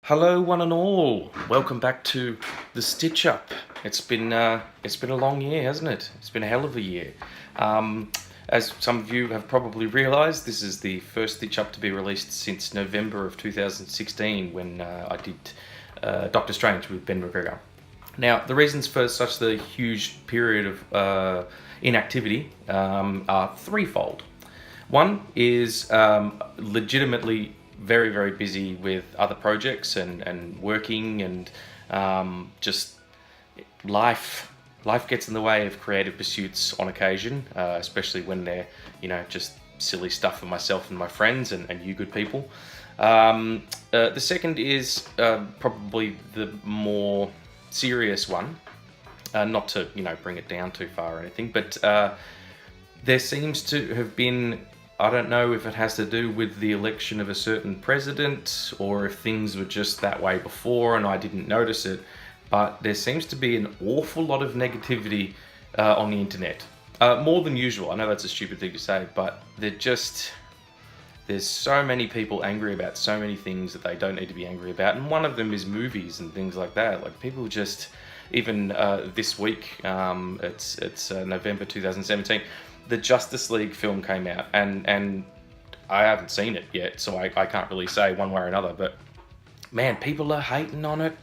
Hello, one and all. Welcome back to the Stitch Up. It's been a long year, hasn't it? It's been a hell of a year. As some of you have probably realised, this is the first Stitch Up to be released since November of 2016, when I did Doctor Strange with Ben McGregor. Now, the reasons for such the huge period of inactivity are threefold. One is legitimately very, very busy with other projects and working and just life gets in the way of creative pursuits on occasion, especially when they're, just silly stuff for myself and my friends and you good people. The second is probably the more serious one, not to, bring it down too far or anything, but there seems to have been, I don't know if it has to do with the election of a certain president or if things were just that way before and I didn't notice it, but there seems to be an awful lot of negativity on the internet. More than usual. I know that's a stupid thing to say, but there's so many people angry about so many things that they don't need to be angry about, and one of them is movies and things like that. Like, people just, even this week, it's November 2017, the Justice League film came out, and I haven't seen it yet, so I can't really say one way or another, but man, people are hating on it.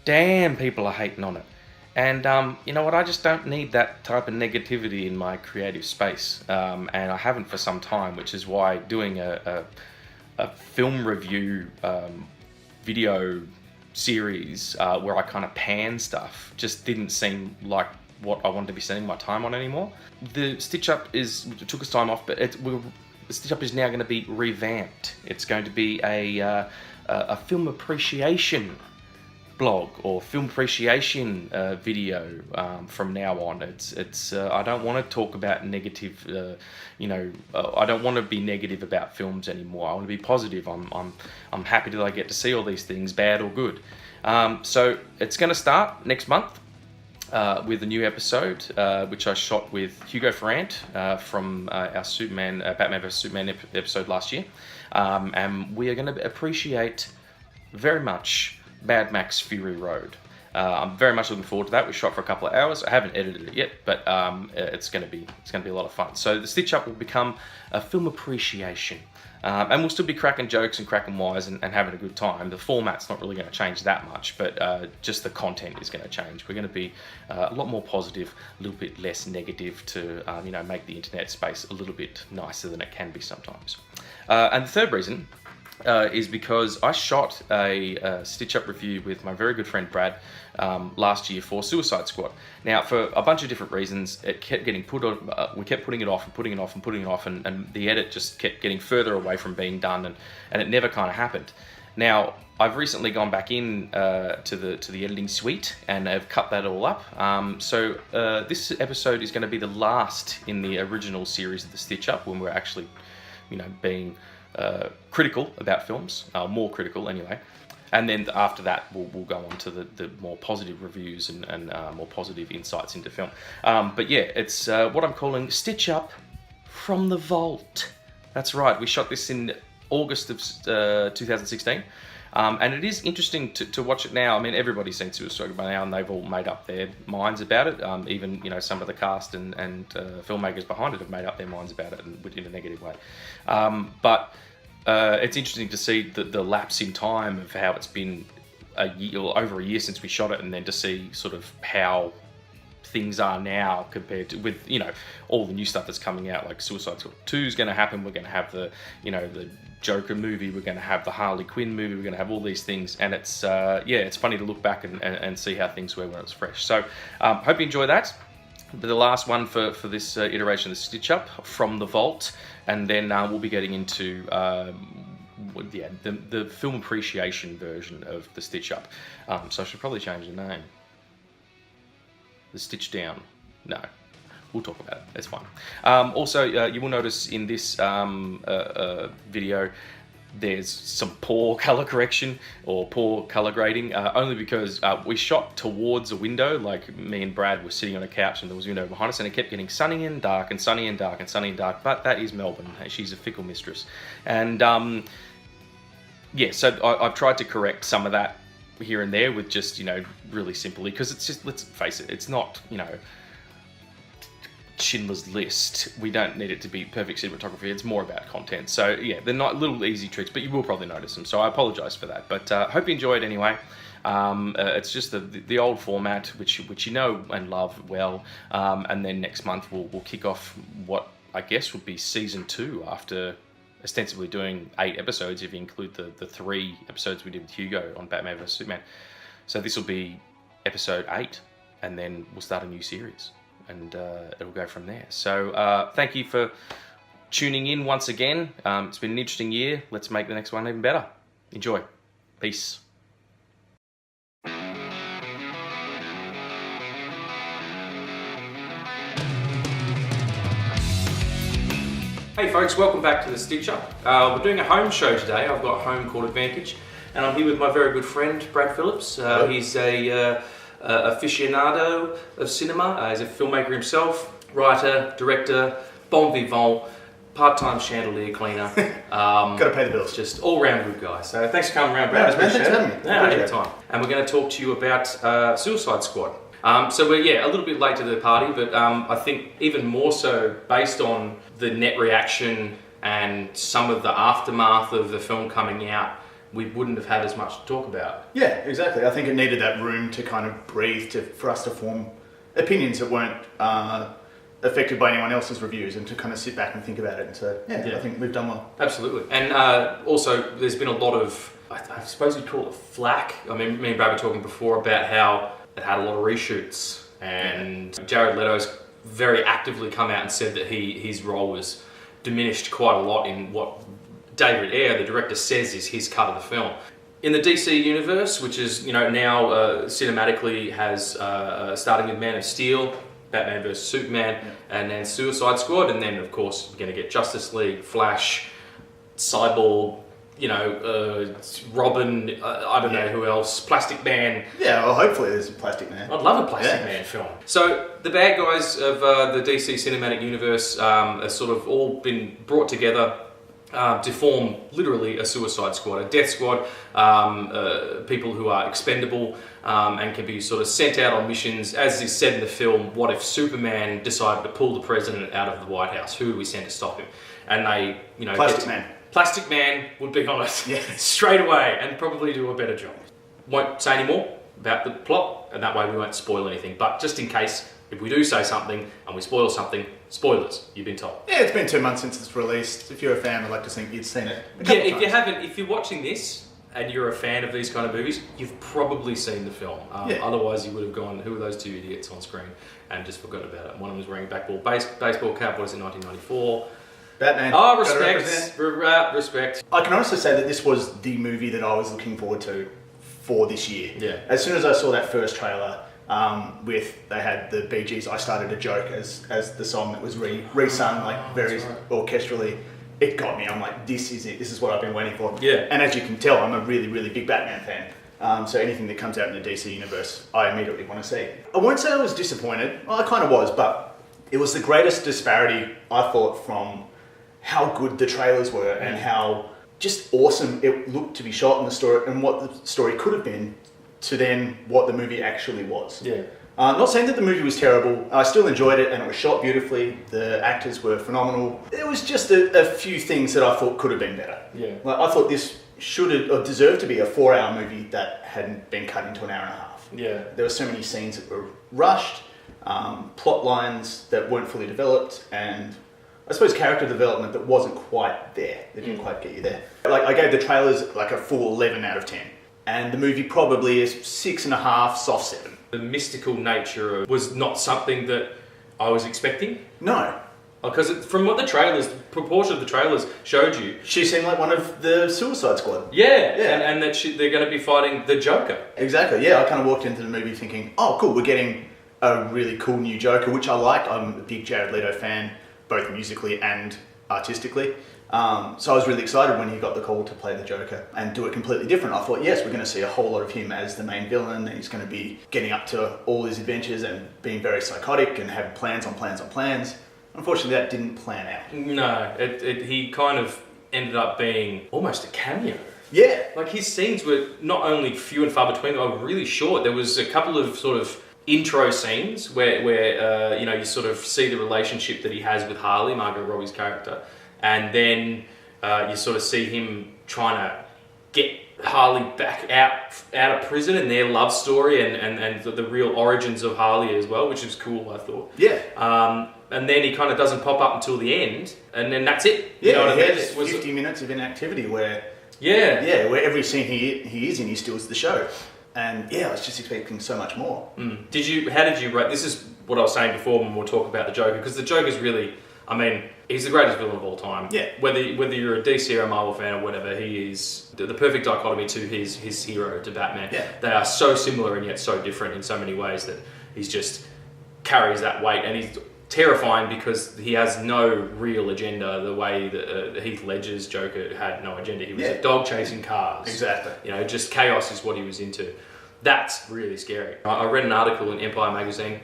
Damn, people are hating on it. And you know what, I just don't need that type of negativity in my creative space, and I haven't for some time, which is why doing a film review video series where I kind of pan stuff just didn't seem like what I wanted to be spending my time on anymore. The Stitch Up took us time off, but the Stitch Up is now going to be revamped. It's going to be a film appreciation blog or film appreciation video from now on. It's I don't want to talk about negative, I don't want to be negative about films anymore. I want to be positive. I'm happy that I get to see all these things, bad or good. So it's going to start next month with a new episode, which I shot with Hugo Ferrand from our Superman, Batman vs Superman episode last year, and we are going to appreciate very much Mad Max Fury Road. I'm very much looking forward to that. We shot for a couple of hours. I haven't edited it yet, but it's going to be a lot of fun. So the Stitch Up will become a film appreciation, and we'll still be cracking jokes and cracking wires and having a good time. The format's not really going to change that much, but just the content is going to change. We're going to be a lot more positive, a little bit less negative to make the internet space a little bit nicer than it can be sometimes. And the third reason is because I shot a Stitch Up review with my very good friend Brad last year for Suicide Squad. Now, for a bunch of different reasons, it kept getting put on. We kept putting it off and putting it off and putting it off, and the edit just kept getting further away from being done, and it never kind of happened. Now, I've recently gone back in to the editing suite and have cut that all up. So this episode is going to be the last in the original series of the Stitch Up, when we're actually, being critical about films, more critical anyway, and then after that we'll go on to the more positive reviews and more positive insights into film. But yeah, it's what I'm calling Stitch Up from the Vault. That's right, we shot this in August of 2016, and it is interesting to watch it now. I mean, everybody's seen Suicide by now, and they've all made up their minds about it. Even some of the cast and filmmakers behind it have made up their minds about it in a negative way. But it's interesting to see the lapse in time of how it's been a year or over a year since we shot it, and then to see sort of how things are now compared to with all the new stuff that's coming out. Like Suicide Squad 2 is going to happen. We're going to have the Joker movie. We're going to have the Harley Quinn movie. We're going to have all these things, and it's it's funny to look back and see how things were when it was fresh. So hope you enjoy that. The last one for this iteration of the Stitch Up from the Vault, and then we'll be getting into the film appreciation version of the Stitch Up. So I should probably change the name. The Stitch Down. No, we'll talk about it. It's fine. Also, you will notice in this video there's some poor color correction or poor color grading, only because we shot towards a window. Like, me and Brad were sitting on a couch and there was a window behind us, and it kept getting sunny and dark and sunny and dark and sunny and dark. But that is Melbourne. She's a fickle mistress. And yeah, so I've tried to correct some of that here and there with just, really simply, because it's just, let's face it, it's not, Schindler's List. We don't need it to be perfect cinematography. It's more about content. So yeah, they're not little easy tricks, but you will probably notice them. So I apologize for that, but hope you enjoy it anyway. It's just the old format, which you know and love well. And then next month we'll kick off what I guess would be season 2 after ostensibly doing 8 episodes if you include the 3 episodes we did with Hugo on Batman vs Superman. So this will be episode 8, and then we'll start a new series. And it'll go from there. So thank you for tuning in once again. It's been an interesting year. Let's make the next one even better. Enjoy. Peace. Hey folks, welcome back to the Stitch Up. We're doing a home show today. I've got Home Court Advantage, and I'm here with my very good friend Brad Phillips. He's a aficionado of cinema. He's a filmmaker himself, writer, director, bon vivant, part-time chandelier cleaner. Got to pay the bills. Just all-round good guy. So thanks for coming around, Brad. Thanks for having me. Yeah, anytime. And we're going to talk to you about Suicide Squad. So we're a little bit late to the party, but I think even more so based on the net reaction and some of the aftermath of the film coming out, we wouldn't have had as much to talk about. Yeah, exactly. I think it needed that room to kind of breathe for us to form opinions that weren't affected by anyone else's reviews, and to kind of sit back and think about it. And so, I think we've done well. Absolutely. And also, there's been a lot of, I suppose you'd call it flack. I mean, me and Brad were talking before about how it had a lot of reshoots, and Jared Leto's very actively come out and said that his role was diminished quite a lot in what David Ayer, the director, says is his cut of the film. In the DC universe, which is now cinematically has starting with Man of Steel, Batman vs Superman, and then Suicide Squad, and then of course you're going to get Justice League, Flash, Cyborg, Robin, I don't know who else, Plastic Man. Yeah, well, hopefully there's a Plastic Man. I'd love a Plastic Man film. So the bad guys of the DC cinematic universe have sort of all been brought together to form literally a Suicide Squad, a death squad, people who are expendable and can be sort of sent out on missions. As is said in the film, what if Superman decided to pull the president out of the White House? Who do we send to stop him? And they, Plastic Man would be on it straight away and probably do a better job. Won't say any more about the plot, and that way we won't spoil anything. But just in case, if we do say something and we spoil something, spoilers, you've been told. Yeah, it's been 2 months since it's released. If you're a fan, I'd like to think you'd seen it. If you're watching this and you're a fan of these kind of movies, you've probably seen the film. Otherwise, you would have gone, who are those two idiots on screen, and just forgot about it. One of them was wearing a baseball cap. What is it, 1994? Batman. Oh, respect. I can honestly say that this was the movie that I was looking forward to for this year. Yeah. As soon as I saw that first trailer, they had the Bee Gees, I Started a Joke as the song that was re-sung very orchestrally. It got me. I'm like, this is it. This is what I've been waiting for. Yeah. And as you can tell, I'm a really, really big Batman fan. So anything that comes out in the DC universe, I immediately want to see. I won't say I was disappointed. Well, I kind of was, but it was the greatest disparity, I thought, from how good the trailers were and how just awesome it looked to be shot in the story and what the story could have been to then what the movie actually was. Yeah. Not saying that the movie was terrible. I still enjoyed it, and it was shot beautifully. The actors were phenomenal. There was just a few things that I thought could have been better. Yeah. I thought this should have or deserved to be a 4-hour movie that hadn't been cut into an hour and a half. Yeah. There were so many scenes that were rushed, plot lines that weren't fully developed, and I suppose character development that wasn't quite there. They didn't quite get you there. I gave the trailers a full 11 out of 10. And the movie probably is 6.5, soft 7. The mystical nature was not something that I was expecting. No. Because from what the proportion of the trailers showed you, she seemed like one of the Suicide Squad. Yeah. And that they're going to be fighting the Joker. Exactly, yeah. I kind of walked into the movie thinking, oh, cool, we're getting a really cool new Joker, which I like. I'm a big Jared Leto fan, both musically and artistically. So I was really excited when he got the call to play the Joker and do it completely different. I thought, yes, we're going to see a whole lot of him as the main villain. He's going to be getting up to all his adventures and being very psychotic and have plans on plans on plans. Unfortunately, that didn't plan out. No, he kind of ended up being almost a cameo Yeah. Like his scenes were not only few and far between, they were really short. There was a couple of sort of intro scenes where you know, you sort of see the relationship that he has with Harley, Margot Robbie's character, and then you sort of see him trying to get Harley back out of prison and their love story and the real origins of Harley as well, which is cool, I thought. Yeah. And then he kind of doesn't pop up until the end, and then that's it. Yeah, You know what I mean? there's 50 minutes of inactivity where where every scene he is in, he steals the show. And yeah, I was just expecting so much more. How did you rate? This is what I was saying before when we'll talk about the Joker, because the Joker's really, I mean, he's the greatest villain of all time. Yeah. Whether you're a DC or a Marvel fan or whatever, he is the perfect dichotomy to his hero, to Batman. Yeah. They are so similar and yet so different in so many ways that he's just carries that weight, and he's terrifying because he has no real agenda the way that Heath Ledger's Joker had no agenda. He was a dog chasing cars. Exactly. You know, just chaos is what he was into. That's really scary. I read an article in Empire magazine.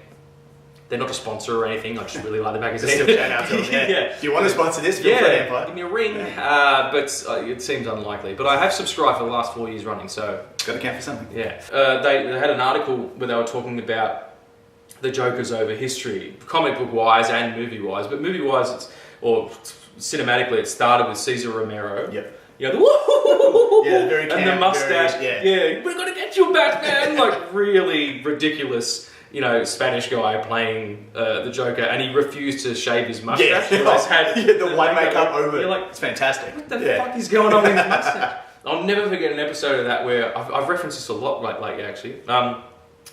They're not a sponsor or anything. I just really like the magazine. Still shout out to them, Yeah. Do you want to sponsor this? Feel free, Empire. Give me a ring. But it seems unlikely. But I have subscribed for the last 4 years running, so... Got to count for something. Yeah. They had an article where they were talking about the Jokers over history, comic book wise and movie wise. But movie wise, cinematically, it started with Cesar Romero. Yep. You know, the woo, Yeah, very camp, and the mustache. very, We're gonna get you, Batman. Like really ridiculous, you know, Spanish guy playing the Joker, and he refused to shave his mustache. He always had the white makeup over. You're like, it's fantastic. what the fuck is going on with his mustache? I'll never forget an episode of that where I've referenced this a lot, like actually,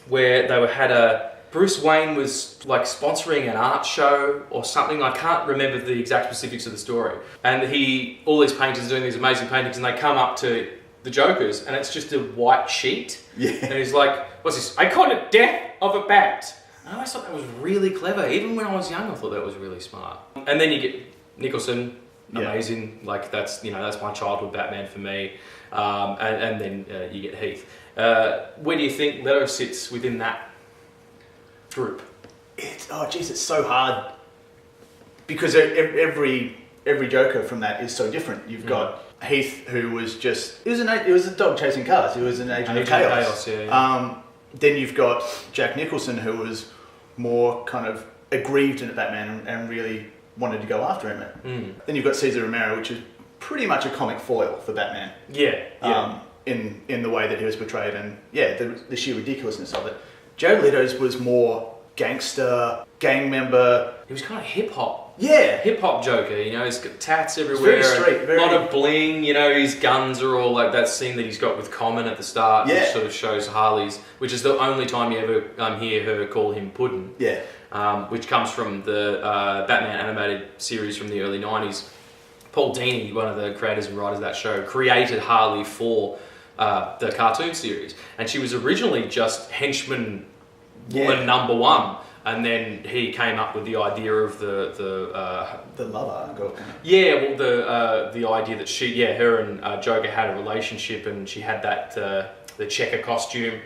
where they had Bruce Wayne was like sponsoring an art show or something. I can't remember the exact specifics of the story. And all these painters doing these amazing paintings, and they come up to the Jokers, and it's just a white sheet. Yeah. And he's like, what's this? I call it Death of a Bat. And I always thought that was really clever. Even when I was young, I thought that was really smart. And then you get Nicholson, amazing. Like that's my childhood Batman for me. And then you get Heath. Where do you think Leto sits within that group? It's so hard because every Joker from that is so different. You've got Heath, who was it was a dog chasing cars. He was an agent of chaos. Then you've got Jack Nicholson, who was more kind of aggrieved at Batman and really wanted to go after him. Then you've got Cesar Romero, which is pretty much a comic foil for Batman. In the way that he was portrayed, and the sheer ridiculousness of it. Jared Leto's was more gangster, gang member. He was kind of hip hop. Yeah. Hip hop Joker, you know, he's got tats everywhere. It's very straight, a lot of bling, you know, his guns are all like that scene that he's got with Common at the start, which sort of shows Harley's, which is the only time you ever hear her call him Puddin'. Yeah. Which comes from the Batman animated series from the early 90s. Paul Dini, one of the creators and writers of that show, created Harley for the cartoon series. And she was originally just henchman woman number one. And then he came up with the idea of the lover girl. the idea that her and Joker had a relationship, and she had that the checker costume,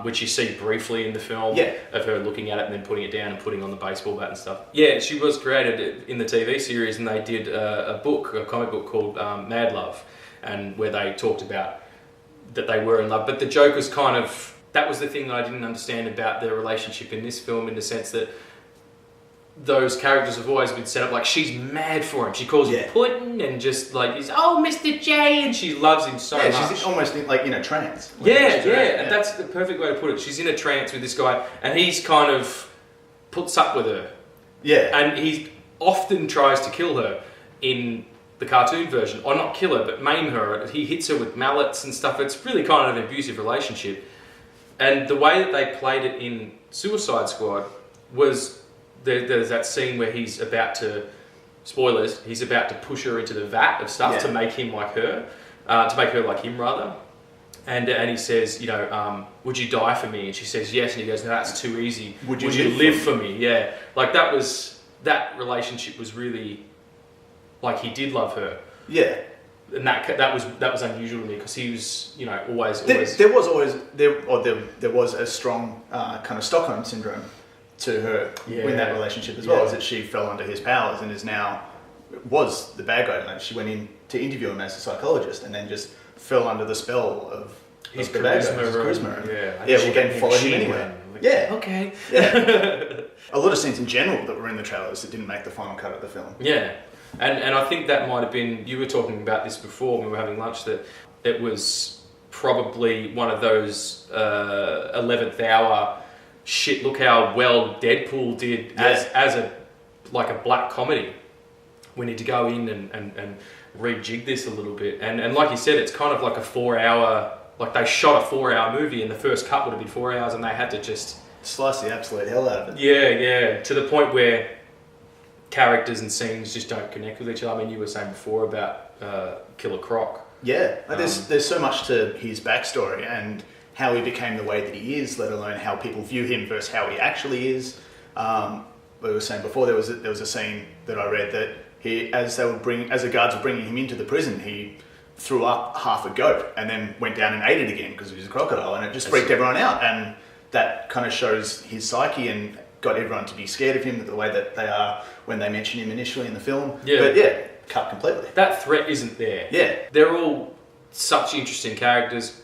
which you see briefly in the film of her looking at it and then putting it down and putting on the baseball bat and stuff. Yeah, she was created in the TV series, and they did a comic book called Mad Love, and where they talked about that they were in love. But the Joker's kind of, that was the thing that I didn't understand about their relationship in this film, in the sense that those characters have always been set up like she's mad for him. She calls him Puddin', and just like he's Mr. J, and she loves him so much. She's almost like in a trance. And that's the perfect way to put it. She's in a trance with this guy, and he's kind of puts up with her. Yeah. And he often tries to kill her in the cartoon version, or not kill her, but maim her. He hits her with mallets and stuff. It's really kind of an abusive relationship. And the way that they played it in Suicide Squad was there's that scene where he's about to, spoilers, he's about to push her into the vat of stuff to make him like her, to make her like him rather. And he says, would you die for me? And she says yes. And he goes, no, that's too easy. Would you live for me? Yeah. Like that relationship was really, like he did love her. Yeah. And that was unusual to me, because he was, always. There was a strong kind of Stockholm syndrome to her in that relationship as well, is that she fell under his powers and was the bad guy. Like, she went in to interview him as a psychologist, and then just fell under the spell of his Tobago, charisma. Yeah, we can follow him anyway. Yeah. Okay. Yeah. A lot of scenes in general that were in the trailers that didn't make the final cut of the film. Yeah. And I think that might have been, you were talking about this before when we were having lunch, that it was probably one of those 11th hour, shit, look how well Deadpool did as a black comedy. We need to go in and rejig this a little bit. And like you said, it's kind of like a 4 hour, like they shot a 4 hour movie and the first cut would have been 4 hours and they had to just... slice the absolute hell out of it. Yeah, to the point where characters and scenes just don't connect with each other. I mean, you were saying before about Killer Croc. Yeah, there's so much to his backstory and how he became the way that he is, let alone how people view him versus how he actually is. We were saying before, there was a scene that I read that as the guards were bringing him into the prison, he threw up half a goat and then went down and ate it again because he was a crocodile, and it just freaked everyone out. And that kind of shows his psyche and got everyone to be scared of him the way that they are when they mention him initially in the film. Yeah. But yeah, cut completely. That threat isn't there. Yeah. They're all such interesting characters.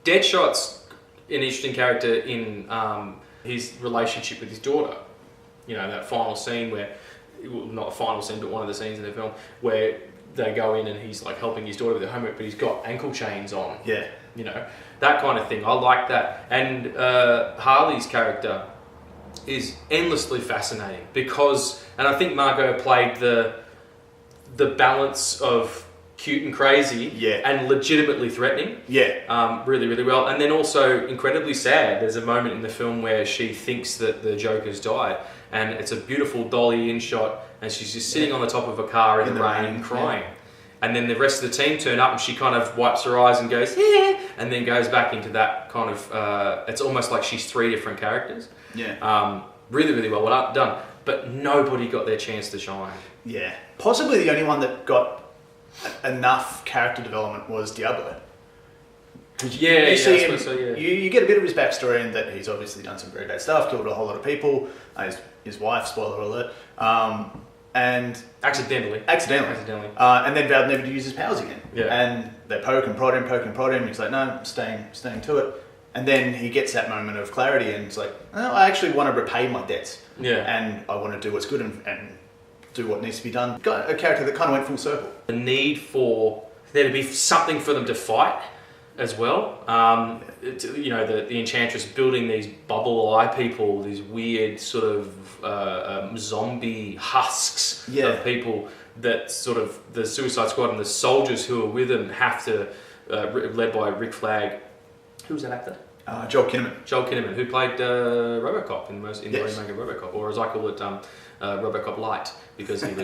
Deadshot's an interesting character in his relationship with his daughter. You know, that final scene where, well, not a final scene, but one of the scenes in the film where they go in and he's like helping his daughter with her homework, but he's got ankle chains on. Yeah. You know, that kind of thing. I like that. And Harley's character is endlessly fascinating because, and I think Margot played the balance of cute and crazy, and legitimately threatening, really, really well. And then also incredibly sad. There's a moment in the film where she thinks that the Joker's died, and it's a beautiful dolly in shot, and she's just sitting on the top of a car in the rain crying. And then the rest of the team turn up and she kind of wipes her eyes and goes, yeah, and then goes back into that kind of, it's almost like she's three different characters. Yeah. Really, really well done. But nobody got their chance to shine. Yeah. Possibly the only one that got enough character development was Diablo. You see him, you get a bit of his backstory in that he's obviously done some very bad stuff, killed a whole lot of people, his wife, spoiler alert, and accidentally. And then vowed never to use his powers again. Yeah. And they poke and prod him. He's like, no, I'm staying to it. And then he gets that moment of clarity and it's like, no, I actually want to repay my debts. Yeah. And I want to do what's good and do what needs to be done. Got a character that kind of went full circle. The need for there to be something for them to fight as well. You know, the Enchantress building these bubble eye people, these weird sort of zombie husks of people that sort of the Suicide Squad and the soldiers who are with them have to, led by Rick Flag. Who was that actor? Joel Kinnaman. Who played RoboCop in the remake of RoboCop, or as I call it, RoboCop Light, because it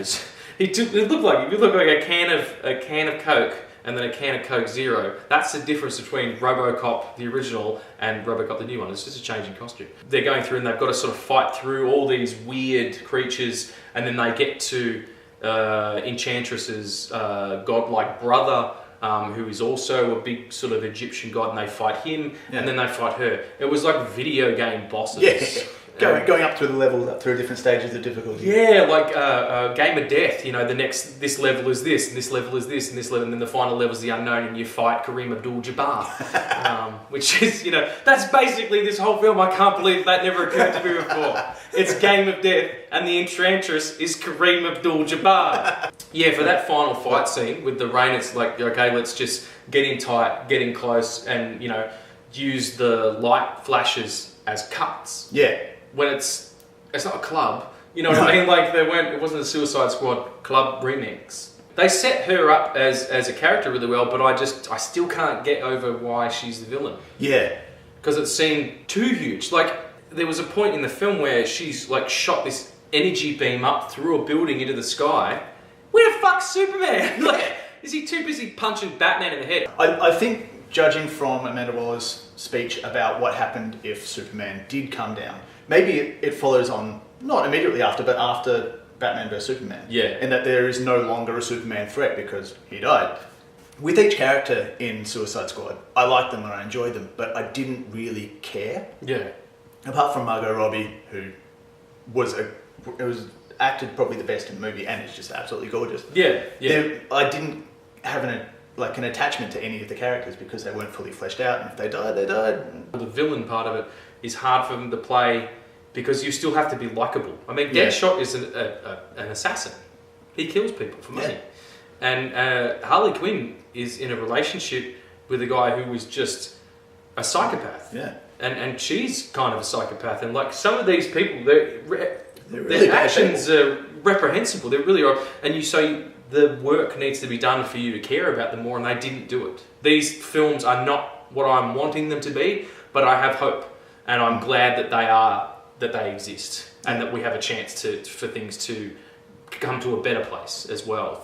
looked like a can of Coke and then a can of Coke Zero. That's the difference between RoboCop the original and RoboCop the new one. It's just a change in costume. They're going through and they've got to sort of fight through all these weird creatures, and then they get to Enchantress's godlike brother, who is also a big sort of Egyptian god, and they fight him, and then they fight her. It was like video game bosses. Yeah. Going up through the levels, up through different stages of difficulty. Yeah, like Game of Death. You know, this level is this, and this level is this, and this level, and then the final level is the unknown, and you fight Kareem Abdul-Jabbar, which is, you know, that's basically this whole film. I can't believe that never occurred to me before. It's Game of Death, and the Enchantress is Kareem Abdul-Jabbar. Yeah, for that final fight scene with the rain, it's like, okay, let's just get in tight, get in close, and, you know, use the light flashes as cuts. Yeah. When it's not a club, you know what I mean? Like it wasn't a Suicide Squad club remix. They set her up as a character really well, but I still can't get over why she's the villain. Yeah. Because it seemed too huge. Like there was a point in the film where she's like shot this energy beam up through a building into the sky. Where the fuck's Superman? Like, is he too busy punching Batman in the head? I think, judging from Amanda Waller's speech about what happened if Superman did come down, maybe it follows on, not immediately after, but after Batman vs Superman. Yeah. And that there is no longer a Superman threat because he died. With each character in Suicide Squad, I liked them and I enjoyed them, but I didn't really care. Yeah. Apart from Margot Robbie, who was acted probably the best in the movie and is just absolutely gorgeous. Yeah, yeah. I didn't have like an attachment to any of the characters because they weren't fully fleshed out, and if they died, they died. The villain part of it is hard for them to play because you still have to be likable. I mean, Yeah. Deadshot is an assassin. He kills people for money. Yeah. And Harley Quinn is in a relationship with a guy who is just a psychopath. Yeah. And she's kind of a psychopath. And like some of these people, their really bad actions people. are reprehensible. They really are. And you say the work needs to be done for you to care about them more, and they didn't do it. These films are not what I'm wanting them to be, but I have hope, and I'm glad that they exist, and that we have a chance for things to come to a better place as well.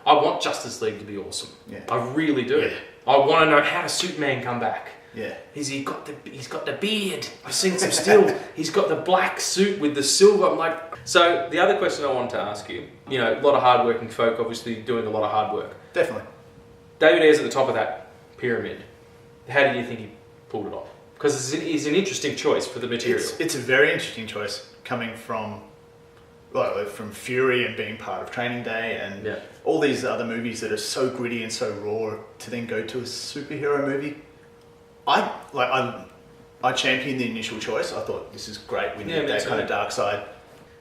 I want Justice League to be awesome. Yeah. I really do. Yeah. I want to know, how does Superman come back? Yeah. He's got the beard. I've seen some still. He's got the black suit with the silver. I'm like. So the other question I wanted to ask you, a lot of hardworking folk, obviously doing a lot of hard work. Definitely. David Ayer's at the top of that pyramid. How do you think he pulled it off? Because it's an interesting choice for the material. It's a very interesting choice coming from Fury and being part of Training Day and all these other movies that are so gritty and so raw, to then go to a superhero movie. I championed the initial choice. I thought, this is great. We need that kind of dark side.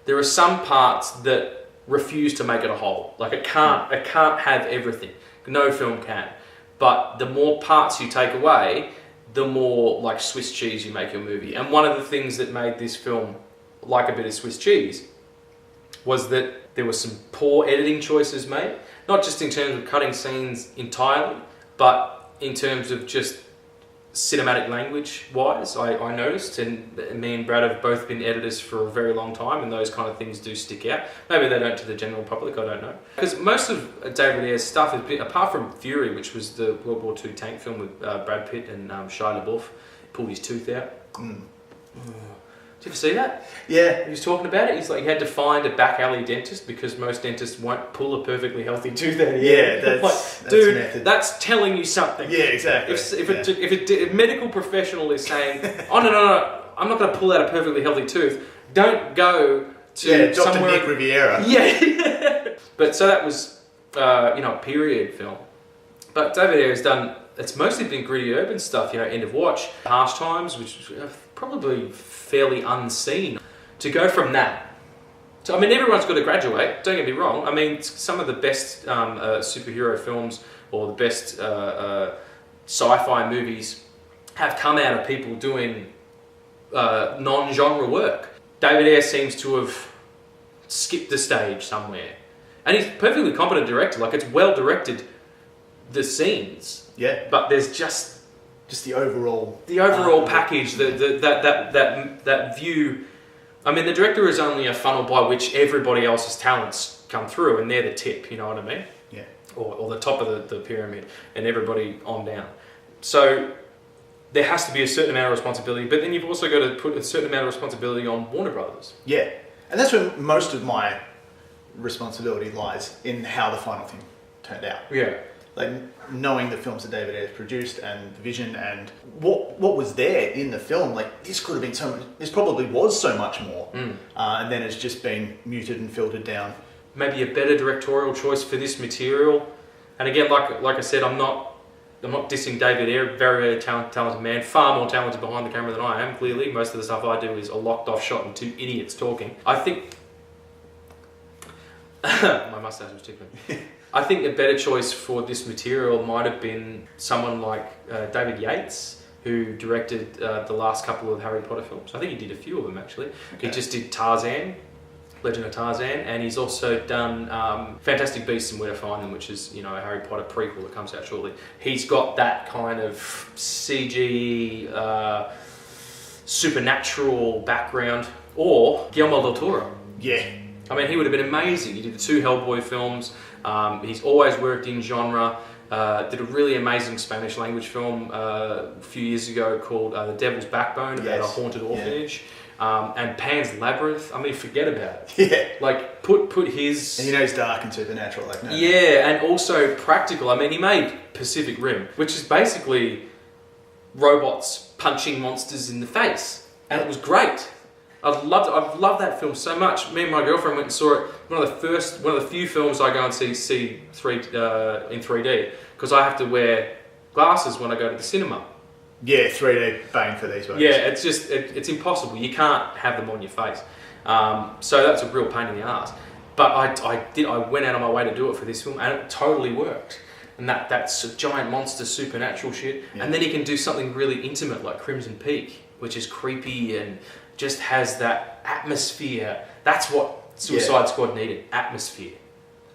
There are some parts that refuse to make it a whole. Like it can't have everything. No film can. But the more parts you take away, the more like Swiss cheese you make your movie. And one of the things that made this film like a bit of Swiss cheese was that there were some poor editing choices made. Not just in terms of cutting scenes entirely, but in terms of just cinematic language wise, I noticed, and me and Brad have both been editors for a very long time, and those kind of things do stick out. Maybe they don't to the general public, I don't know. Because most of David Ayer's stuff has been, apart from Fury, which was the World War II tank film with Brad Pitt and Shia LaBeouf, pulled his tooth out. Did you ever see that? Yeah. He was talking about it. He's like, he had to find a back alley dentist because most dentists won't pull a perfectly healthy tooth out of you. Yeah, that's dude, method. that's telling you something. Yeah, exactly. If a medical professional is saying, oh no, I'm not going to pull out a perfectly healthy tooth, don't go to Dr. somewhere. Nick Riviera. Yeah. But so that was, a period film. But David Ayer has done, it's mostly been gritty urban stuff, End of Watch, Harsh Times, which is probably fairly unseen. To go from that, so I mean, everyone's got to graduate, don't get me wrong. I mean, some of the best superhero films or the best sci-fi movies have come out of people doing non-genre work. David Ayer seems to have skipped the stage somewhere. And he's a perfectly competent director, like it's well directed, the scenes. Yeah. But there's just the overall package, that view. I mean, the director is only a funnel by which everybody else's talents come through, and they're the tip. You know what I mean? Yeah. Or the top of the pyramid, and everybody on down. So there has to be a certain amount of responsibility, but then you've also got to put a certain amount of responsibility on Warner Brothers. Yeah, and that's where most of my responsibility lies, in how the final thing turned out. Yeah. Like knowing the films that David Ayer's produced and the vision and what was there in the film, like this could have been so much, this probably was so much more, and then it's just been muted and filtered down. Maybe a better directorial choice for this material. And again, like I said, I'm not dissing David Ayer, very talented man, far more talented behind the camera than I am, clearly. Most of the stuff I do is a locked off shot and two idiots talking. I think my mustache was tickling. I think a better choice for this material might have been someone like David Yates, who directed the last couple of Harry Potter films. I think he did a few of them, actually. Okay. He just did Tarzan, Legend of Tarzan, and he's also done Fantastic Beasts and Where to Find Them, which is, a Harry Potter prequel that comes out shortly. He's got that kind of CG, supernatural background. Or Guillermo del Toro. Yeah. I mean, he would have been amazing. He did the 2 Hellboy films. He's always worked in genre. Did a really amazing Spanish language film a few years ago called The Devil's Backbone, about a haunted orphanage. And Pan's Labyrinth. I mean, forget about it. Yeah. Like, put his... And he's dark and supernatural. Like, no. Yeah, and also practical. I mean, he made Pacific Rim, which is basically robots punching monsters in the face. And it was great. I've loved that film so much. Me and my girlfriend went and saw it. One of the few films I go and see in 3D because I have to wear glasses when I go to the cinema. Yeah, 3D bane for these ones. Yeah, it's just it's impossible. You can't have them on your face. So that's a real pain in the ass. But I went out of my way to do it for this film, and it totally worked. And that's a giant monster supernatural shit. Yeah. And then he can do something really intimate like Crimson Peak, which is creepy and just has that atmosphere. That's what Suicide Squad needed, atmosphere.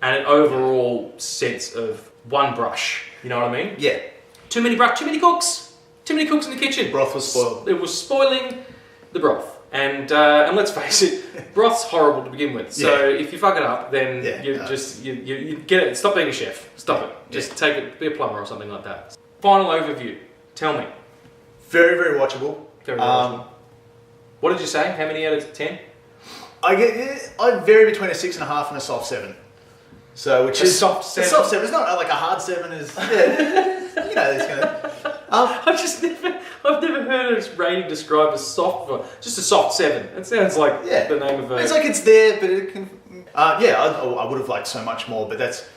And an overall sense of one brush. You know what I mean? Yeah. Too many cooks. Too many cooks in the kitchen. Broth was spoiled. It was spoiling the broth. And let's face it, broth's horrible to begin with. So if you fuck it up, then you get it. Stop being a chef. Stop it. Just take it, be a plumber or something like that. Final overview. Tell me. Very, very watchable. Very watchable. What did you say? How many out of 10? I vary between a 6.5 and a soft 7. So which is soft 7. A soft 7. It's not like a hard 7. Is you know this kind of. I've never heard a rating described as soft before. Just a soft 7. It sounds like the name of a... It's like it's there, but it can... I would have liked so much more, but that's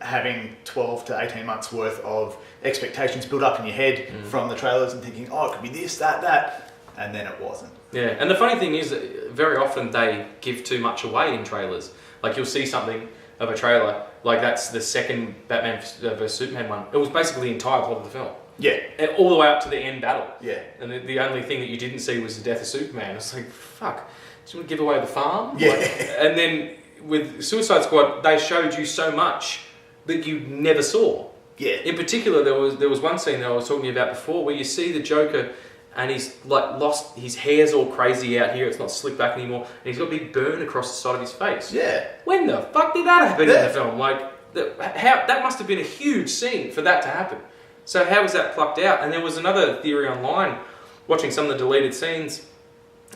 having 12 to 18 months worth of expectations built up in your head from the trailers and thinking, oh, it could be this, that, and then it wasn't. Yeah, and the funny thing is that very often they give too much away in trailers. Like you'll see something of a trailer, like that's the second Batman vs Superman one. It was basically the entire plot of the film. Yeah. And all the way up to the end battle. Yeah. And the only thing that you didn't see was the death of Superman. It's like, fuck, do you want to give away the farm? Yeah. And then with Suicide Squad, they showed you so much that you never saw. Yeah. In particular, there was one scene that I was talking about before where you see the Joker and he's like lost, his hair's all crazy out here, it's not slicked back anymore, and he's got a big burn across the side of his face. Yeah. When the fuck did that happen in the film? Like, that must have been a huge scene for that to happen. So how was that plucked out? And there was another theory online, watching some of the deleted scenes,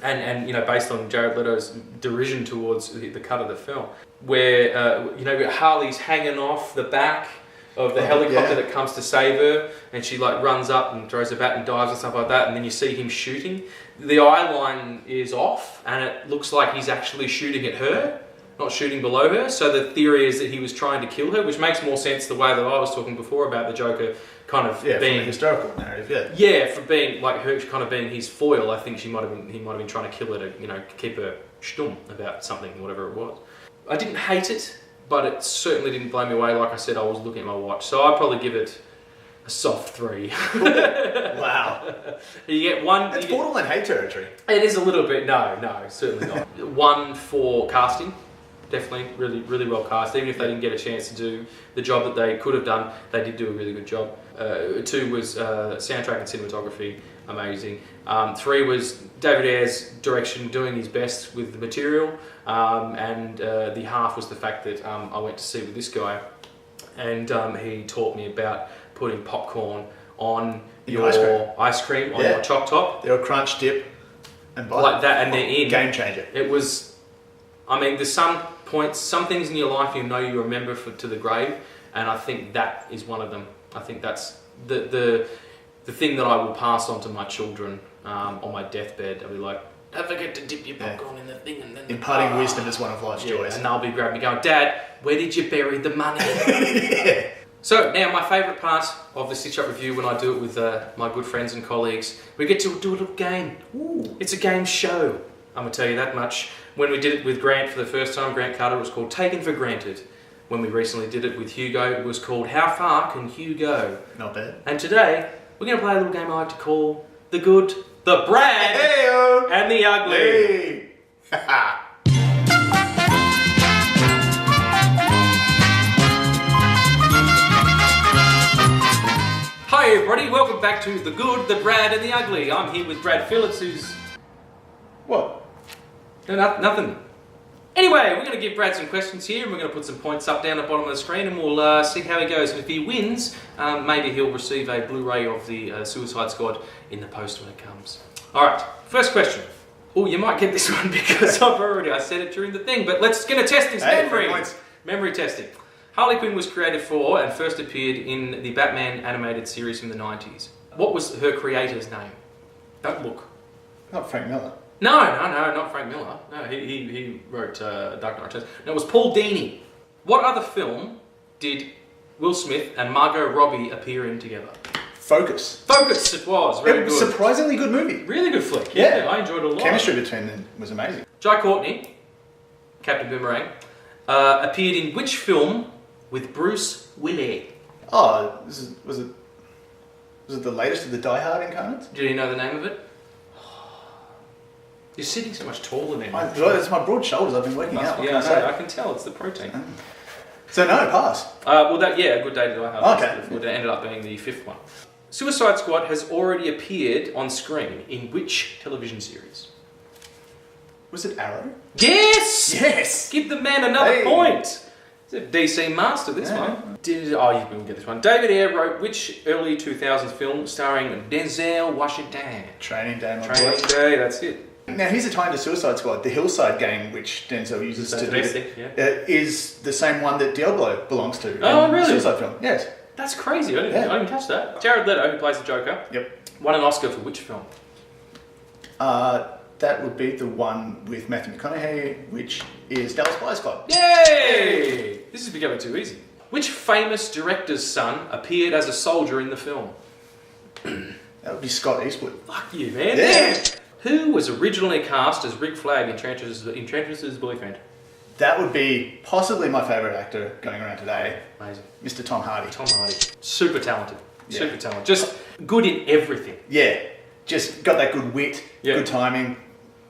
and you know, based on Jared Leto's derision towards the cut of the film, where you know, Harley's hanging off the back of the helicopter that comes to save her, and she like runs up and throws her bat and dives and stuff like that, and then you see him shooting. The eye line is off, and it looks like he's actually shooting at her, not shooting below her. So the theory is that he was trying to kill her, which makes more sense the way that I was talking before about the Joker kind of being from a historical narrative. For being like her kind of being his foil. I think he might have been trying to kill her to, you know, keep her stum about something, whatever it was. I didn't hate it, but it certainly didn't blow me away. Like I said, I was looking at my watch, so I'd probably give it a soft 3. Wow. You get one. It's borderline hate territory. It is a little bit. No, certainly not. 1 for casting. Definitely, really, really well cast. Even if they didn't get a chance to do the job that they could have done, they did do a really good job. 2 was soundtrack and cinematography, amazing. 3 was David Ayer's direction, doing his best with the material. And the half was the fact that I went to see with this guy, and he taught me about putting popcorn on your ice cream on your choc top. They're a crunch dip and bite. Like that, and they're in. Game changer. It was, I mean, there's some points, some things in your life you know you remember to the grave, and I think that is one of them. I think that's the thing that I will pass on to my children on my deathbed. I'll be like, don't forget to dip your popcorn in the thing, and then imparting wisdom is one of life's joys. And they'll be grabbing me going, Dad, where did you bury the money? So now my favourite part of the Stitch Up review, when I do it with my good friends and colleagues, we get to do a little game. Ooh. It's a game show, I'm going to tell you that much. When we did it with Grant for the first time, Grant Carter, it was called Taken for Granted. When we recently did it with Hugo, it was called How Far Can Hugh Go? Not bad. And today, we're going to play a little game I like to call The Good, The Brad, Hey-o. and The Ugly. Hey. Hi everybody, welcome back to The Good, The Brad, and The Ugly. I'm here with Brad Phillips, who's... What? No, nothing. Anyway, we're going to give Brad some questions here, and we're going to put some points up down the bottom of the screen, and we'll see how he goes. And if he wins, maybe he'll receive a Blu-ray of the Suicide Squad in the post when it comes. Alright, first question. Oh, you might get this one because I said it during the thing, but let's get a test his memory. Memory testing. Harley Quinn was created for and first appeared in the Batman animated series from the 90s. What was her creator's name? Don't look. Not Frank Miller. No, not Frank Miller. No, he wrote Dark Knight Returns. No, it was Paul Dini. What other film did Will Smith and Margot Robbie appear in together? Focus. Focus, it was. Very It was good. a surprisingly good movie. Really good flick. Yeah. I enjoyed it a lot. Chemistry between them was amazing. Jai Courtney, Captain Boomerang, appeared in which film with Bruce Willis? Oh, was it the latest of the Die Hard incarnates? Do you know the name of it? You're sitting so much taller than me. It's my broad shoulders. I've been working out. What can I say? I can tell. It's the protein. So no, pass. A Good Day to Die Hard. Okay. It ended up being the fifth one. Suicide Squad has already appeared on screen in which television series? Was it Arrow? Yes! Yes! Give the man another Hey. point. It's a DC master, this one. You will get this one. David Ayer wrote which early 2000s film starring Denzel Washington? Training Day, my Training boy. Day, that's it. Now here's a tie to Suicide Squad. The Hillside game, which Denzel uses to do Domestic, it, is the same one that Diablo belongs to. Oh, in the really? Suicide film. Yes. That's crazy. I didn't catch that. Jared Leto, who plays the Joker, Yep. won an Oscar for which film? That would be the one with Matthew McConaughey, which is Dallas Buyers Club. Yay! This is becoming too easy. Which famous director's son appeared as a soldier in the film? That would be Scott Eastwood. Fuck you, man. Yeah. Damn. Who was originally cast as Rick Flag in Trench's Boyfriend? That would be possibly my favourite actor going around today, Amazing. Mr. Tom Hardy. Tom Hardy. Super talented. Yeah. Super talented. Just good in everything. Yeah, just got that good wit, Yeah. good timing,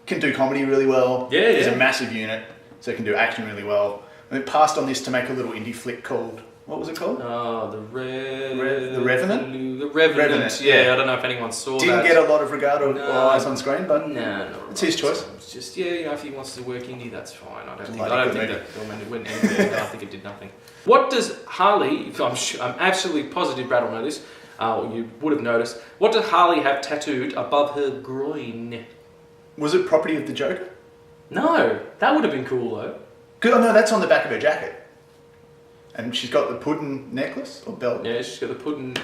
can do comedy really well. Yeah, He's yeah. a massive unit, so can do action really well. And it passed on this to make a little indie flick called, what was it called? Oh, The Revenant? The Revenant. Revenant, Yeah, yeah. I don't know if anyone saw Didn't that. get a lot of regard or No. eyes on screen, but No. it's his choice. It's just, if he wants to work indie, that's fine. I don't think good that. movie. I mean, it went anywhere. I think it did nothing. What does Harley? I'm absolutely positive Brad will know this. You would have noticed. What does Harley have tattooed above her groin? Was it property of the Joker? No, that would have been cool though. Good, oh no, that's on the back of her jacket. And she's got the pudding necklace or belt Yeah, she's got the pudding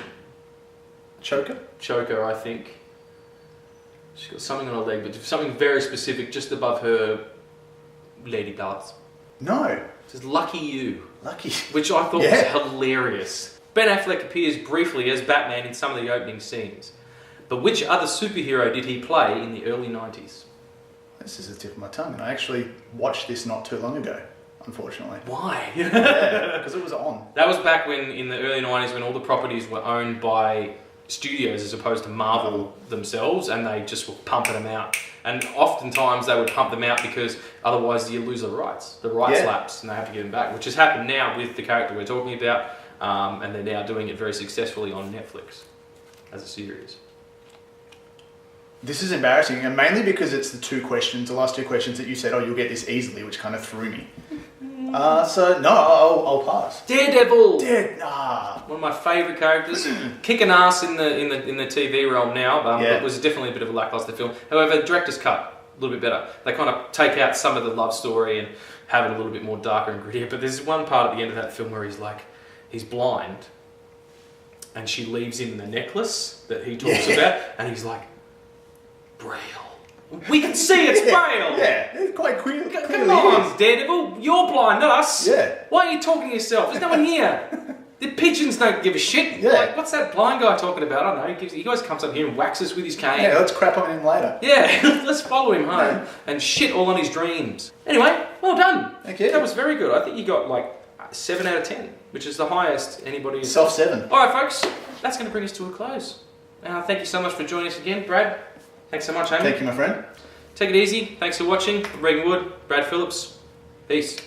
choker. choker, I think. She's got something on her leg, but something very specific just above her lady parts. No, It says "Lucky You," lucky. which I thought Yeah. was hilarious. Ben Affleck appears briefly as Batman in some of the opening scenes, but which other superhero did he play in the early 90s? This is the tip of my tongue, and I actually watched this not too long ago, unfortunately. Why? Yeah, because it was on. That was back when, in the early 90s, when all the properties were owned by studios as opposed to Marvel themselves, and they just were pumping them out. And oftentimes they would pump them out because otherwise you lose the rights. The rights Yeah. lapse, and they have to give them back, which has happened now with the character we're talking about, and they're now doing it very successfully on Netflix as a series. This is embarrassing, and mainly because it's the last two questions that you said, oh, you'll get this easily, which kind of threw me. So, no, I'll pass. Daredevil! Nah. One of my favourite characters, kicking ass in the TV realm now, but was definitely a bit of a lacklustre film. However, director's cut, a little bit better. They kind of take out some of the love story and have it a little bit more darker and grittier. But there's one part at the end of that film where he's blind, and she leaves him the necklace that he talks about, and he's like, Braille. We can see it's Braille! Yeah, it's quite clearly Come on, Daredevil, you're blind, not us. Yeah. Why are you talking to yourself? There's no one here. The pigeons don't give a shit. Yeah. Like, what's that blind guy talking about? I don't know. He always comes up here and whacks us with his cane. Yeah, let's crap on him later. Yeah, let's follow him home and shit all on his dreams. Anyway, well done. Thank you. That was very good. I think you got like 7 out of 10, which is the highest anybody has. Self 7. All right, folks, that's going to bring us to a close. Thank you so much for joining us again, Brad. Thanks so much, Amy. Thank you, my friend. Take it easy. Thanks for watching. Regan Wood, Brad Phillips. Peace.